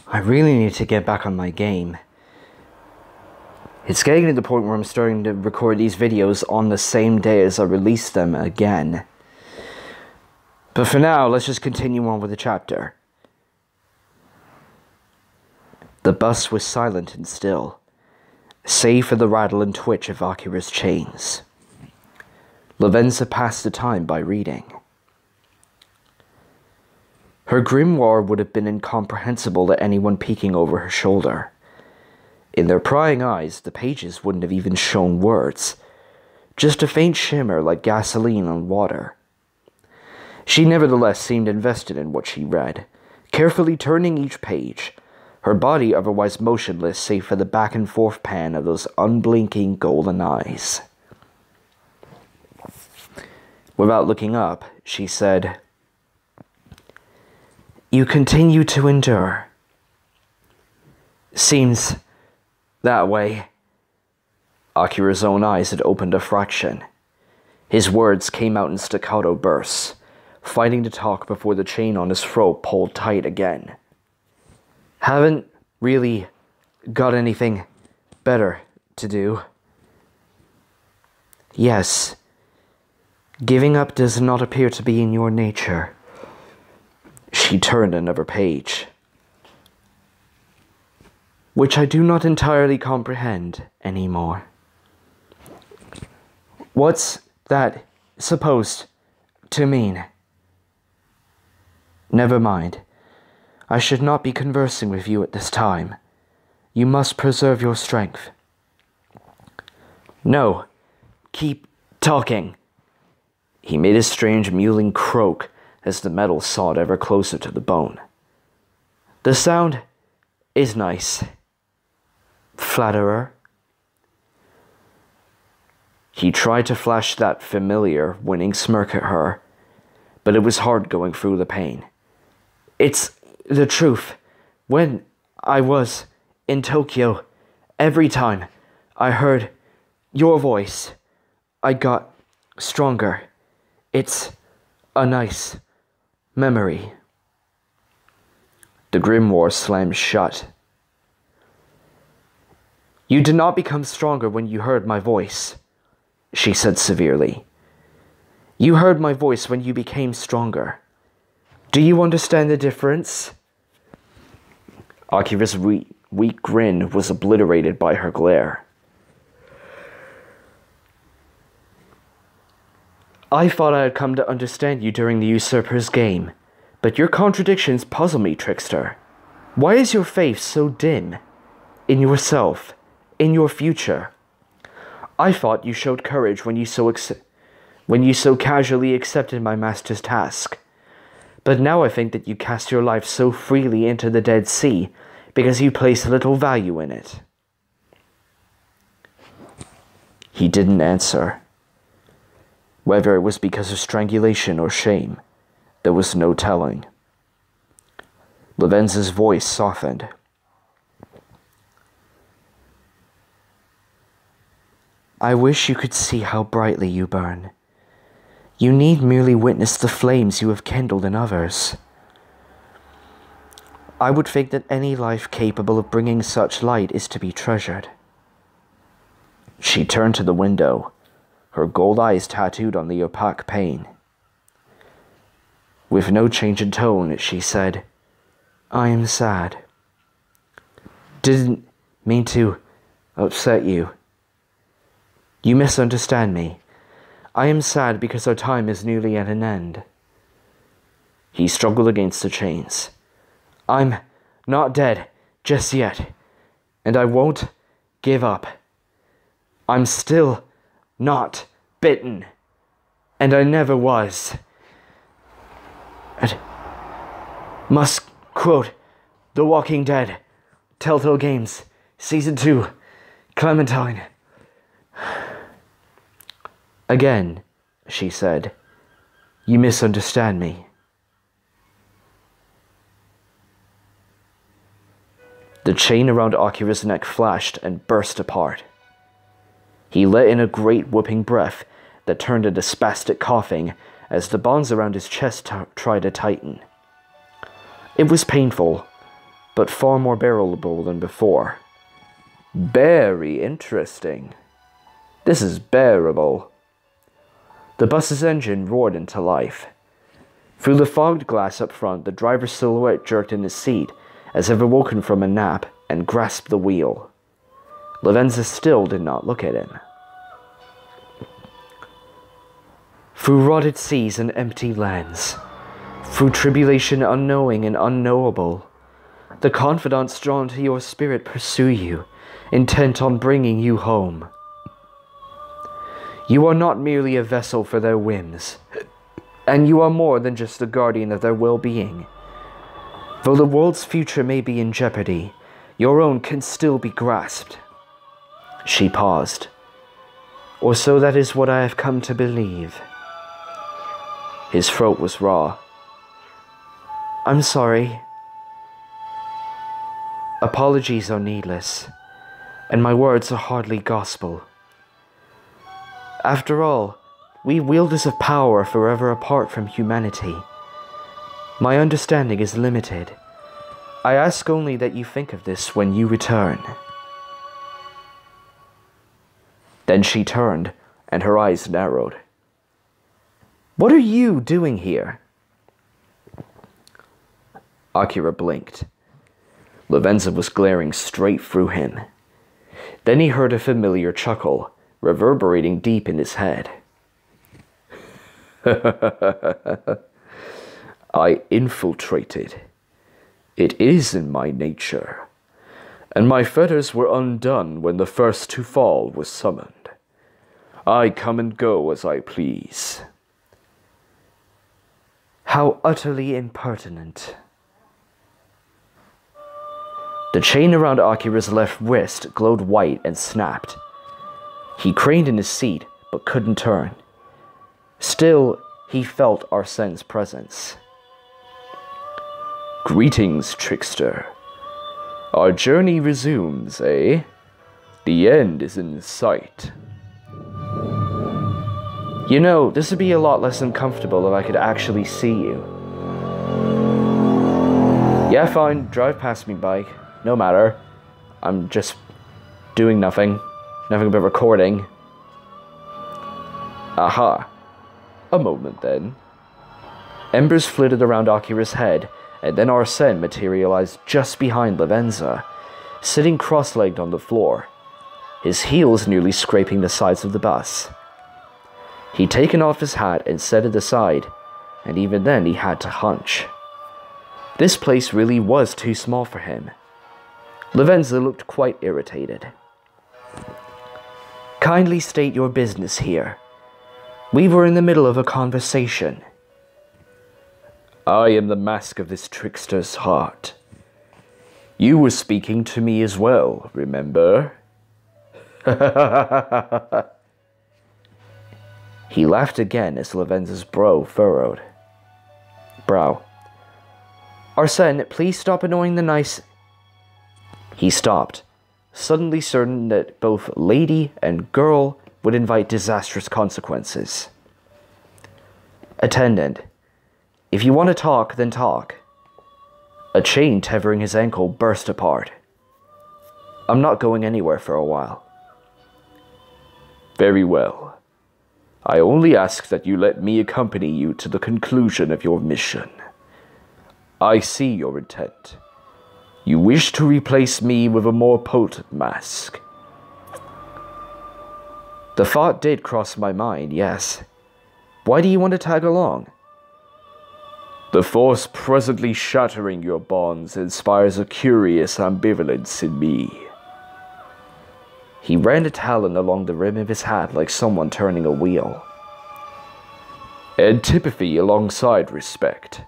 I really need to get back on my game. It's getting to the point where I'm starting to record these videos on the same day as I release them again. But for now, let's just continue on with the chapter. The bus was silent and still, save for the rattle and twitch of Akira's chains. Lavenza passed the time by reading. Her grimoire would have been incomprehensible to anyone peeking over her shoulder. In their prying eyes, the pages wouldn't have even shown words, just a faint shimmer like gasoline on water. She nevertheless seemed invested in what she read, carefully turning each page, her body otherwise motionless save for the back and forth pan of those unblinking golden eyes. Without looking up, she said, "You continue to endure. Seems that way." Akira's own eyes had opened a fraction. His words came out in staccato bursts, fighting to talk before the chain on his throat pulled tight again. "Haven't really got anything better to do." "Yes. Giving up does not appear to be in your nature." She turned another page. "Which I do not entirely comprehend anymore." "What's that supposed to mean?" "Never mind. I should not be conversing with you at this time. You must preserve your strength." "No. Keep talking." He made a strange mewling croak as the metal sawed ever closer to the bone. "The sound is nice." "Flatterer?" He tried to flash that familiar, winning smirk at her, but it was hard going through the pain. "It's the truth. When I was in Tokyo, every time I heard your voice, I got stronger. It's a nice memory." The grimoire slammed shut. "You did not become stronger when you heard my voice," she said severely. "You heard my voice when you became stronger. Do you understand the difference?" Akira's weak grin was obliterated by her glare. "I thought I had come to understand you during the usurper's game, but your contradictions puzzle me, trickster. Why is your faith so dim? In yourself, in your future? I thought you showed courage when you so casually accepted my master's task. But now I think that you cast your life so freely into the Dead Sea because you place little value in it." He didn't answer. Whether it was because of strangulation or shame, there was no telling. Lavenza's voice softened. "I wish you could see how brightly you burn. You need merely witness the flames you have kindled in others. I would think that any life capable of bringing such light is to be treasured." She turned to the window, her gold eyes tattooed on the opaque pane. With no change in tone, she said, "I am sad. Didn't mean to upset you. You misunderstand me. I am sad because our time is nearly at an end." He struggled against the chains. "I'm not dead just yet, and I won't give up. I'm still not bitten, and I never was. I must quote The Walking Dead, Telltale Games, Season 2, Clementine." "Again," she said, "you misunderstand me." The chain around Akira's neck flashed and burst apart. He let in a great whooping breath that turned into spastic coughing as the bonds around his chest tried to tighten. It was painful, but far more bearable than before. Very interesting. This is bearable. The bus's engine roared into life. Through the fogged glass up front, the driver's silhouette jerked in his seat, as if awoken from a nap, and grasped the wheel. Lavenza still did not look at him. Through rotted seas and empty lands, through tribulation unknowing and unknowable, the confidants drawn to your spirit pursue you, intent on bringing you home. You are not merely a vessel for their whims, and you are more than just a guardian of their well-being. Though the world's future may be in jeopardy, your own can still be grasped. She paused. Or so that is what I have come to believe. His throat was raw. I'm sorry. Apologies are needless, and my words are hardly gospel. After all, we wielders of power are forever apart from humanity. My understanding is limited. I ask only that you think of this when you return. Then she turned, and her eyes narrowed. What are you doing here? Akira blinked. Lavenza was glaring straight through him. Then he heard a familiar chuckle, reverberating deep in his head. I infiltrated. It is in my nature. And my fetters were undone when the first to fall was summoned. I come and go as I please. How utterly impertinent. The chain around Akira's left wrist glowed white and snapped. He craned in his seat, but couldn't turn. Still, he felt Arsene's presence. Greetings, trickster. Our journey resumes, eh? The end is in sight. You know, this would be a lot less uncomfortable if I could actually see you. Yeah, fine, drive past me, bike. No matter. I'm just doing nothing. Nothing but recording. Aha. A moment then. Embers flitted around Akira's head, and then Arsene materialized just behind Lavenza, sitting cross-legged on the floor, his heels nearly scraping the sides of the bus. He'd taken off his hat and set it aside, and even then he had to hunch. This place really was too small for him. Lavenza looked quite irritated. Kindly state your business here. We were in the middle of a conversation. I am the mask of this trickster's heart. You were speaking to me as well, remember? He laughed again as Lavenza's brow furrowed. Arsene, please stop annoying the nice... He stopped, suddenly certain that both lady and girl would invite disastrous consequences. Attendant, if you want to talk, then talk. A chain tethering his ankle burst apart. I'm not going anywhere for a while. Very well. I only ask that you let me accompany you to the conclusion of your mission. I see your intent. You wish to replace me with a more potent mask. The thought did cross my mind, yes. Why do you want to tag along? The force presently shattering your bonds inspires a curious ambivalence in me. He ran a talon along the rim of his hat like someone turning a wheel. Antipathy alongside respect.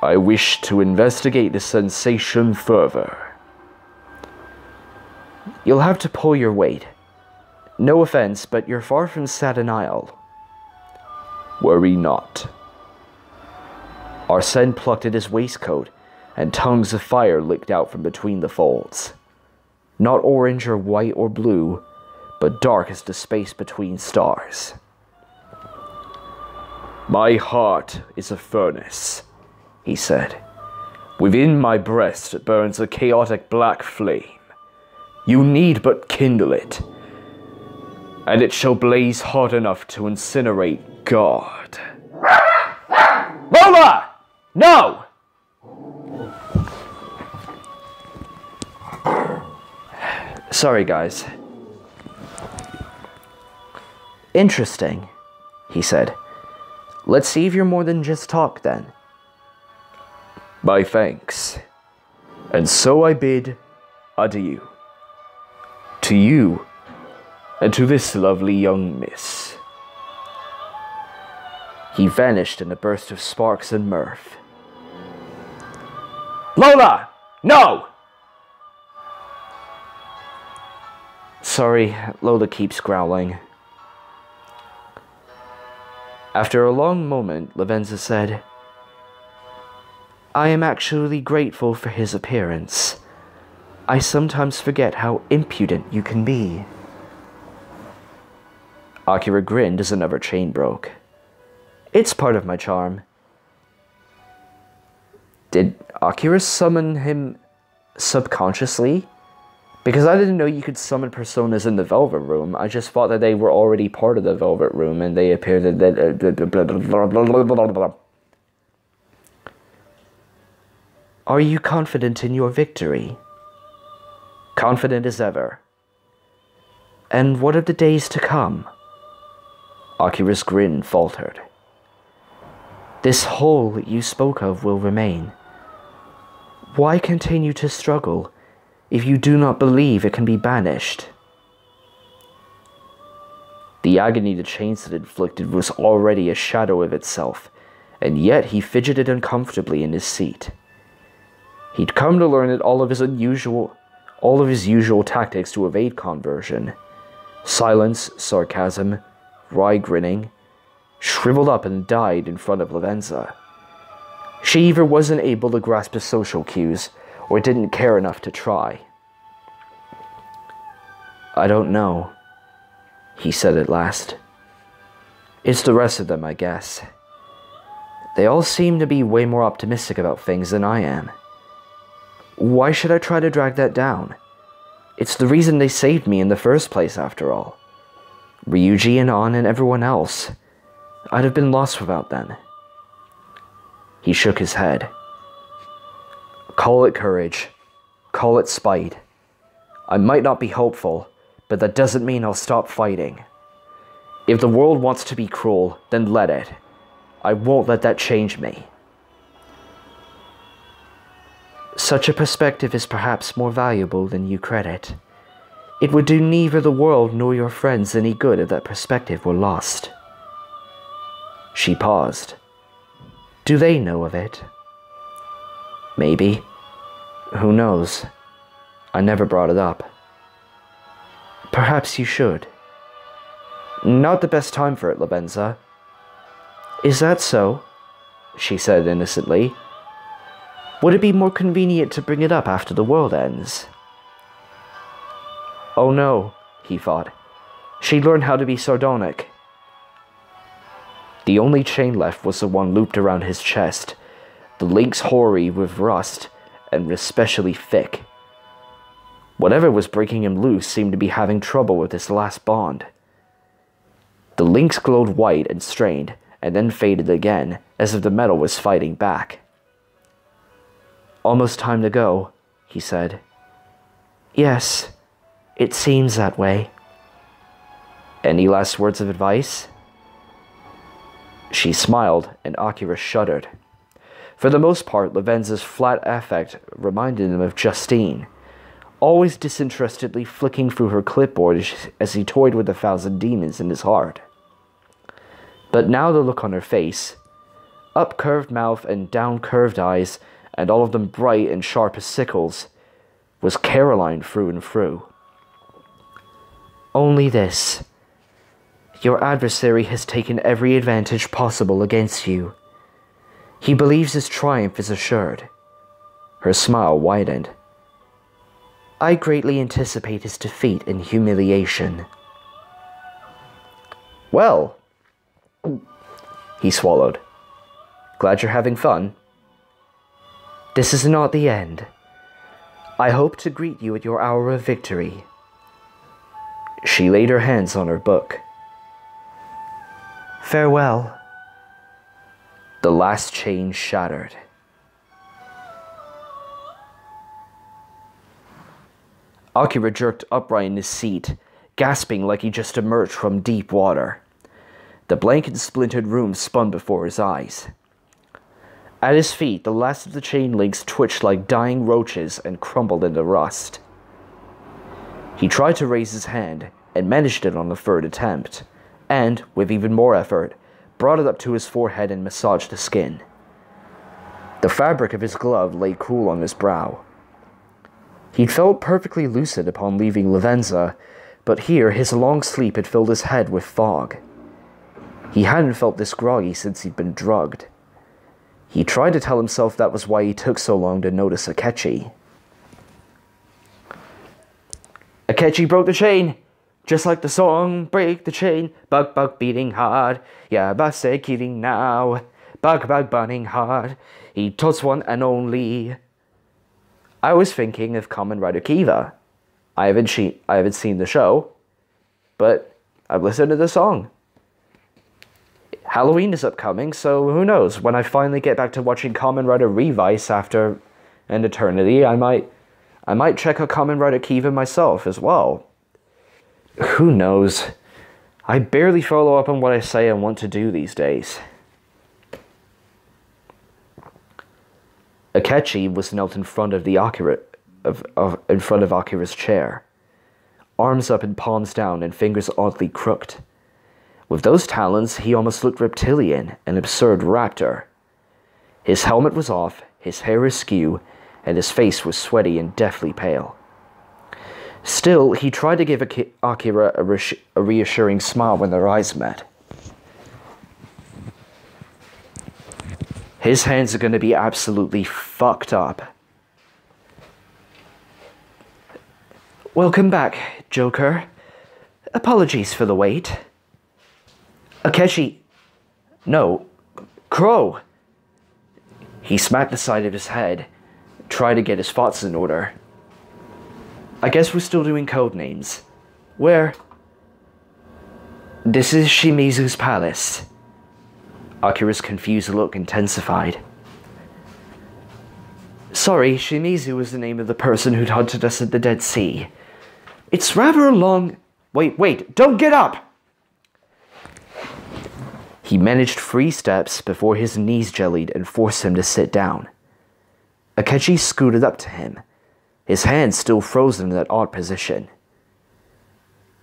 I wish to investigate the sensation further. You'll have to pull your weight. No offense, but you're far from Staten Isle. Worry not. Arsene plucked at his waistcoat, and tongues of fire licked out from between the folds. Not orange or white or blue, but dark as the space between stars. My heart is a furnace, he said. Within my breast burns a chaotic black flame. You need but kindle it, and it shall blaze hot enough to incinerate God. Lola! No! Sorry, guys. Interesting, he said. Let's see if you're more than just talk, then. My thanks. And so I bid adieu. To you, and to this lovely young miss. He vanished in a burst of sparks and mirth. Lola! No! Sorry, Lola keeps growling. After a long moment, Lavenza said, I am actually grateful for his appearance. I sometimes forget how impudent you can be. Akira grinned as another chain broke. It's part of my charm. Did Akira summon him subconsciously? Because I didn't know you could summon personas in the Velvet Room. I just thought that they were already part of the Velvet Room and they appeared at that. Are you confident in your victory? Confident as ever. And what of the days to come? Akira's grin faltered. This hole you spoke of will remain. Why continue to struggle if you do not believe it can be banished? The agony the chains had inflicted was already a shadow of itself, and yet he fidgeted uncomfortably in his seat. He'd come to learn that all of his usual tactics to evade conversion, silence, sarcasm, wry grinning, shriveled up and died in front of Lavenza. She either wasn't able to grasp his social cues, or didn't care enough to try. I don't know, he said at last. It's the rest of them, I guess. They all seem to be way more optimistic about things than I am. Why should I try to drag that down? It's the reason they saved me in the first place, after all. Ryuji and An and everyone else. I'd have been lost without them. He shook his head. Call it courage. Call it spite. I might not be hopeful, but that doesn't mean I'll stop fighting. If the world wants to be cruel, then let it. I won't let that change me. Such a perspective is perhaps more valuable than you credit. It would do neither the world nor your friends any good if that perspective were lost. She paused. Do they know of it? Maybe. Who knows? I never brought it up. Perhaps you should. Not the best time for it, Lavenza. Is that so? She said innocently. Would it be more convenient to bring it up after the world ends? Oh no, he thought. She'd learned how to be sardonic. The only chain left was the one looped around his chest, the links hoary with rust and especially thick. Whatever was breaking him loose seemed to be having trouble with this last bond. The links glowed white and strained, and then faded again, as if the metal was fighting back. Almost time to go, he said. Yes, it seems that way. Any last words of advice? She smiled, and Akira shuddered. For the most part, Lavenza's flat affect reminded him of Justine, always disinterestedly flicking through her clipboard as he toyed with 1,000 demons in his heart. But now the look on her face, up curved mouth and down curved eyes, and all of them bright and sharp as sickles, was Caroline through and through. Only this. Your adversary has taken every advantage possible against you. He believes his triumph is assured. Her smile widened. I greatly anticipate his defeat and humiliation. Well, he swallowed. Glad you're having fun. This is not the end. I hope to greet you at your hour of victory. She laid her hands on her book. Farewell. The last chain shattered. Akira jerked upright in his seat, gasping like he just emerged from deep water. The blanket-splintered room spun before his eyes. At his feet, the last of the chain links twitched like dying roaches and crumbled into rust. He tried to raise his hand, and managed it on the third attempt, and, with even more effort, brought it up to his forehead and massaged the skin. The fabric of his glove lay cool on his brow. He'd felt perfectly lucid upon leaving Lavenza, but here his long sleep had filled his head with fog. He hadn't felt this groggy since he'd been drugged. He tried to tell himself that was why he took so long to notice Akechi. Akechi broke the chain! Just like the song, break the chain, bug bug beating hard, yeah, Base killing now, bug bug burning hard, he toss one and only. I was thinking of Kamen Rider Kiva. I haven't seen the show, but I've listened to the song. Halloween is upcoming, so who knows, when I finally get back to watching Kamen Rider Revice after an eternity, I might check out Kamen Rider Kiva myself as well. Who knows? I barely follow up on what I say I want to do these days. Akechi was knelt in front of Akira's chair, arms up and palms down and fingers oddly crooked. With those talons, he almost looked reptilian, an absurd raptor. His helmet was off, his hair askew, and his face was sweaty and deathly pale. Still, he tried to give Akira a reassuring smile when their eyes met. His hands are going to be absolutely fucked up. Welcome back, Joker. Apologies for the wait. Akechi... No. Crow! He smacked the side of his head, tried to get his thoughts in order. I guess we're still doing code names. Where? This is Shimizu's palace. Akira's confused look intensified. Sorry, Shimizu was the name of the person who'd hunted us at the Dead Sea. It's rather a long... Wait, don't get up! He managed 3 steps before his knees jellied and forced him to sit down. Akechi scooted up to him, his hands still frozen in that odd position.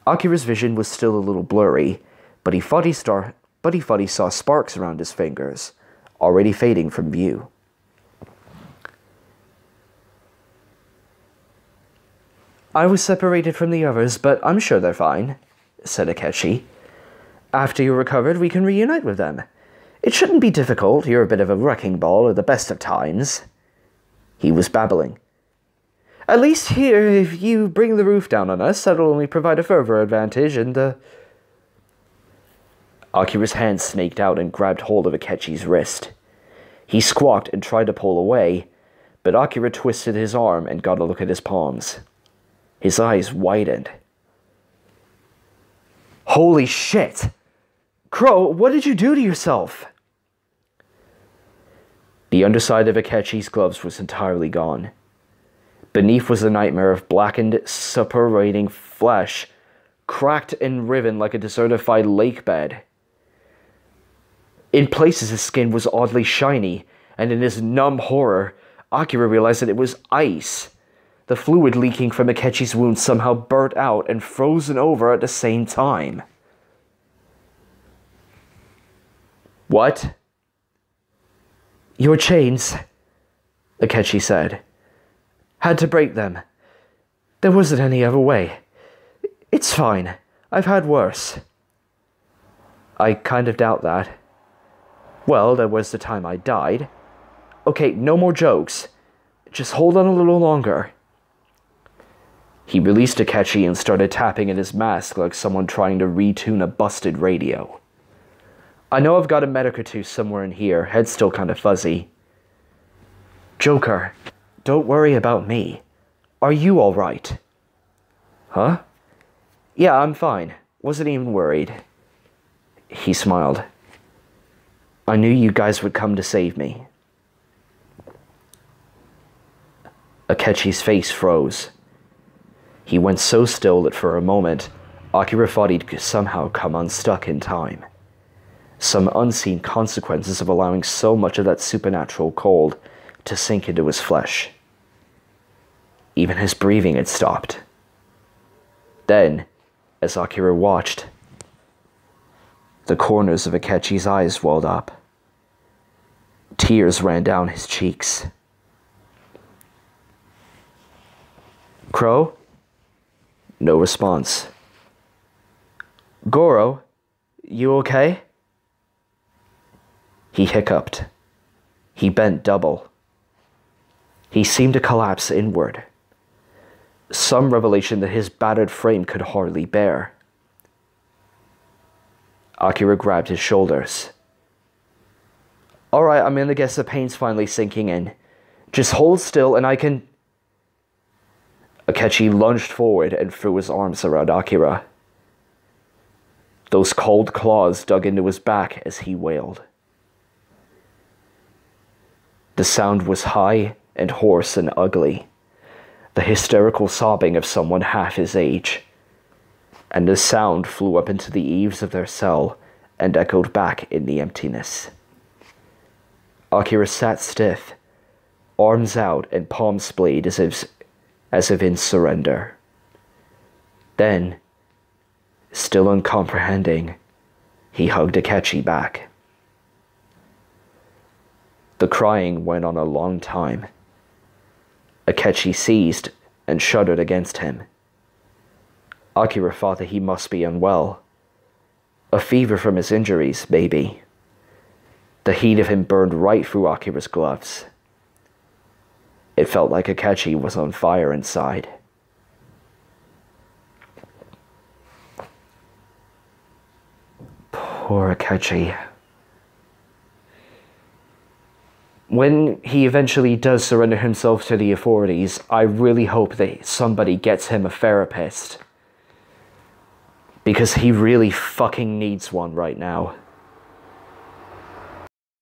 Akira's vision was still a little blurry, but he thought he saw sparks around his fingers, already fading from view. I was separated from the others, but I'm sure they're fine, said Akechi. After you're recovered, we can reunite with them. It shouldn't be difficult, you're a bit of a wrecking ball at the best of times. He was babbling. At least here, if you bring the roof down on us, that'll only provide a further advantage, and, Akira's hand snaked out and grabbed hold of Akechi's wrist. He squawked and tried to pull away, but Akira twisted his arm and got a look at his palms. His eyes widened. Holy shit! Crow, what did you do to yourself? The underside of Akechi's gloves was entirely gone. Beneath was a nightmare of blackened, suppurating flesh, cracked and riven like a desertified lake bed. In places his skin was oddly shiny, and in his numb horror, Akira realized that it was ice. The fluid leaking from Akechi's wound somehow burnt out and frozen over at the same time. What? Your chains, Akechi said. Had to break them. There wasn't any other way. It's fine. I've had worse. I kind of doubt that. Well, there was the time I died. Okay, no more jokes. Just hold on a little longer. He released Akechi and started tapping at his mask like someone trying to retune a busted radio. I know I've got a medic or two somewhere in here, head's still kind of fuzzy. Joker, don't worry about me. Are you alright? Huh? Yeah, I'm fine. Wasn't even worried. He smiled. I knew you guys would come to save me. Akechi's face froze. He went so still that for a moment, Akira thought he'd somehow come unstuck in time. Some unseen consequences of allowing so much of that supernatural cold to sink into his flesh. Even his breathing had stopped. Then, as Akira watched, the corners of Akechi's eyes welled up. Tears ran down his cheeks. Crow? No response. Goro, you okay? He hiccuped. He bent double. He seemed to collapse inward. Some revelation that his battered frame could hardly bear. Akira grabbed his shoulders. Alright, I'm gonna guess the pain's finally sinking in. Just hold still and I can... Akechi lunged forward and threw his arms around Akira. Those cold claws dug into his back as he wailed. The sound was high and hoarse and ugly, the hysterical sobbing of someone half his age, and the sound flew up into the eaves of their cell and echoed back in the emptiness. Akira sat stiff, arms out and palms splayed as if in surrender. Then, still uncomprehending, he hugged Akechi back. The crying went on a long time. Akechi seized and shuddered against him. Akira thought that he must be unwell. A fever from his injuries, maybe. The heat of him burned right through Akira's gloves. It felt like Akechi was on fire inside. Poor Akechi. When he eventually does surrender himself to the authorities, I really hope that somebody gets him a therapist. Because he really fucking needs one right now.